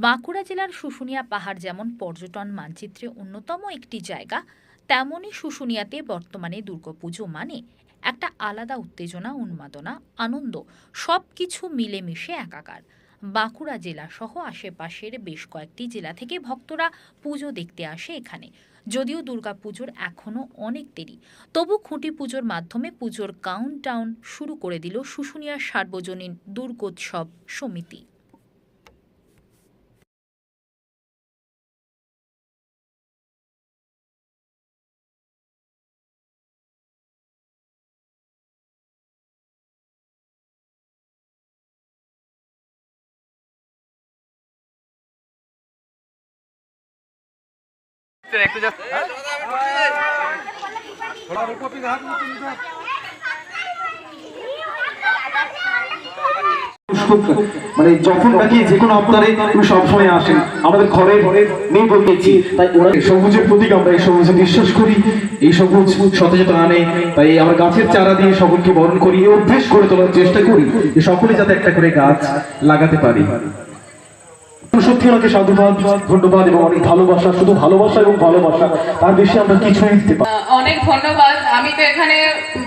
বাঁকুড়া জেলার শুশুনিয়া পাহাড় যেমন পর্যটন মানচিত্রে অন্যতম একটি জায়গা, তেমনই শুশুনিয়াতে বর্তমানে দুর্গাপুজো মানে একটা আলাদা উত্তেজনা, উন্মাদনা, আনন্দ সবকিছু মিলেমিশে একাকার। বাঁকুড়া জেলা সহ আশেপাশের বেশ কয়েকটি জেলা থেকে ভক্তরা পুজো দেখতে আসে এখানে। যদিও দুর্গাপুজোর এখনো অনেক দেরি, তবু খুঁটি পুজোর মাধ্যমে পুজোর কাউন্টডাউন শুরু করে দিল শুশুনিয়া সার্বজনীন দুর্গোৎসব সমিতি। একটু জাস্ট মানে যখন নাকি যে কোনো আপনারে সবসময় আসেন আমাদের ঘরে নেই বলতেছি, তাই ওরা সবুজের প্রতীক, আমরা এই সবুজে বিশ্বাস করি, এই সবুজ সতেজতা আনে, তাই আমরা গাছের চারা দিয়ে সকলকে বরণ করি, এই অভ্যেস করে তোলার চেষ্টা করি যে সকলে যাতে একটা করে গাছ লাগাতে পারি। সত্যি ওনাকে সাধুবাদ, ধন্যবাদ এবং অনেক ভালোবাসা, শুধু ভালোবাসা এবং ভালোবাসা, তার বেশি আমরা কিছুই দিতে পারি। অনেক ধন্যবাদ। আমি তো এখানে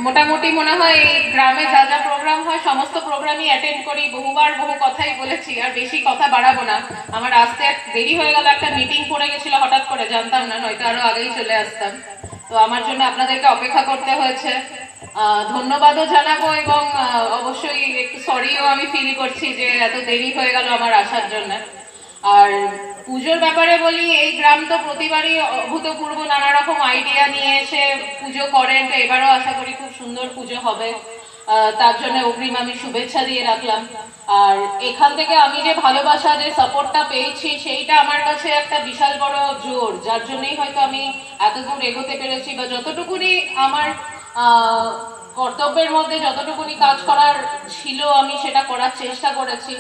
মোটামুটি মনে হয় এই গ্রামে যা যা প্রোগ্রাম হয় সমস্ত প্রোগ্রামই অ্যাটেন্ড করি, বহুবার বহু কথাই বলেছি, আর বেশি কথা বাড়াবো না। আমার আসতে দেরি হয়ে গেল, একটা মিটিং পড়ে গেছিল হঠাৎ করে, জানতাম না, নয়তো আরো আগেই চলে আসতাম। তো আমার জন্য আপনাদেরকে অপেক্ষা করতে হয়েছে, ধন্যবাদও জানাবো এবং অবশ্যই একটু সরিও আমি ফিল করছি যে এত দেরি হয়ে গেল আমার আসার জন্য। আর পুজোর ব্যাপারে বলি, এই গ্রাম তো প্রতিবারই অভূতপূর্ব নানা রকম আইডিয়া নিয়ে এসে পুজো করেন, তো এবারও আশা করি খুব সুন্দর পুজো হবে। তার জন্য অগ্রিম আমি শুভেচ্ছা দিয়ে রাখলাম। আর এখান থেকে আমি যে ভালোবাসা, যে সাপোর্টটা পেয়েছি, সেইটা আমার কাছে একটা বিশাল বড় জোর, যার জন্যই হয়তো আমি এত দূর এগোতে পেরেছি, বা যতটুকুনি আমার কর্তব্যের মধ্যে যতটুকুনি কাজ করার ছিল আমি সেটা করার চেষ্টা করেছি।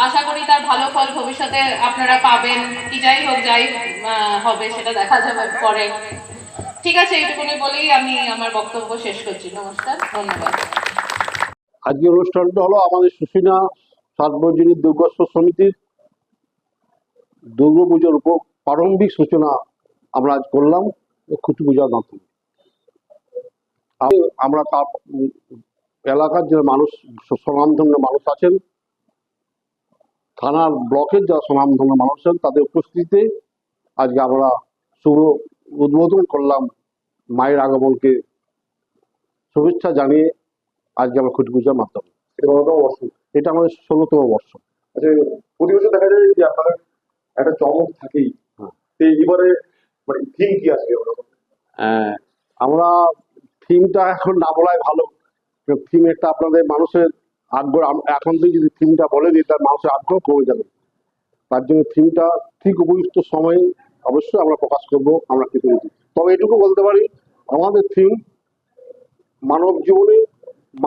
আশা করি তার ভালো ফল ভবিষ্যতে আপনারা পাবেন, কি যাই হোক, যাই হবে সেটা দেখা যাবে পরে। ঠিক আছে, এইটুকুনি বলেই আমি আমার বক্তব্য শেষ করছি। নমস্কার, ধন্যবাদ। আজকের অনুষ্ঠানটা হলো আমাদের শুশুনিয়া সার্বজনীন দুর্গোৎসব সমিতির দুর্গাপুজোর উপর প্রারম্ভিক সূচনা আমরা আজ করলাম খুঁটি পূজার মাধ্যমে। আমরা তার এলাকার যে মানুষ, স্বনামধন্য মানুষ আছেন, থানার ব্লকের যারা স্বনামধন্য মানুষ আছেন, তাদের উপস্থিতিতে আজকে আমরা শুভ উদ্বোধন করলাম। মায়ের আগমনকে শুভেচ্ছা জানিয়ে আজকে আমরা খুঁটি পূজার মাধ্যমে। এটা আমাদের 16তম বর্ষ। আচ্ছা, প্রতি বছর দেখা যায় যে আপনাদের একটা চমক থাকেই, এবারে মানে থিম কি আছে? আমরা থিমটা এখন না বলাই ভালো। থিম একটা আপনাদের মানুষের আগ্রহ, এখন থেকে যদি থিমটা বলে দিই তার মানুষের আগ্রহ কমে যাবে। তার জন্য থিমটা ঠিক উপযুক্ত সময়ে অবশ্যই আমরা প্রকাশ করবো, আমরা কি করি। তবে এটুকু বলতে পারি, আমাদের থিম মানব জীবনে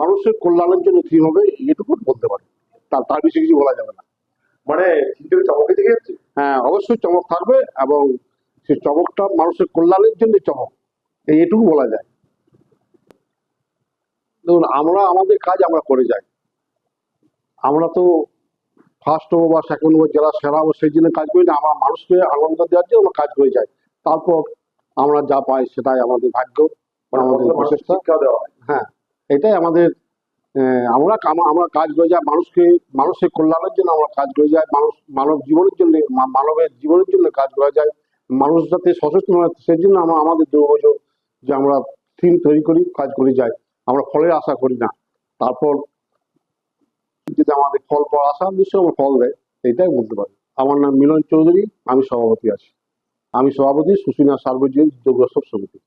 মানুষের কল্যাণের জন্য থিম হবে, এটুকু বলতে পারি। তার বেশি কিছু বলা যাবে না। মানে চমকে থেকে যাচ্ছে। হ্যাঁ, অবশ্যই চমক থাকবে এবং সেই চমকটা মানুষের কল্যাণের জন্য চমক, এইটুকু বলা যায়। দেখুন, আমরা আমাদের কাজ আমরা করে যাই। আমরা তো ফার্স্ট হবো বা সেকেন্ড হবো, যারা সেরা হবো সেই জন্য কাজ করি না। আমরা মানুষকে আনন্দ দেওয়ার জন্য আমরা কাজ করে যাই। তারপর আমরা যা পাই সেটাই আমাদের ভাগ্য, আমাদের প্রচেষ্টা। হ্যাঁ, এটাই আমাদের। আমরা কাজ করে যাই মানুষের কল্যাণের জন্য আমরা কাজ করে যাই। মানব জীবনের জন্য, মানবের জীবনের জন্য কাজ করা যায়। মানুষ যাতে সচেতন হয় সেই জন্য আমাদের দুর্গোৎসব যে আমরা থিম তৈরি করি, কাজ করে যাই। আমরা ফলের আশা করি না। তারপর যদি আমাদের ফল পাওয়ার আশা, নিশ্চয়ই আমার ফল দেয়, এইটাই বলতে পারি। আমার নাম মিলন চৌধুরী, আমি সভাপতি আছি। আমি সভাপতি শুশুনিয়া সার্বজনীন দুর্গোৎসব সমিতি।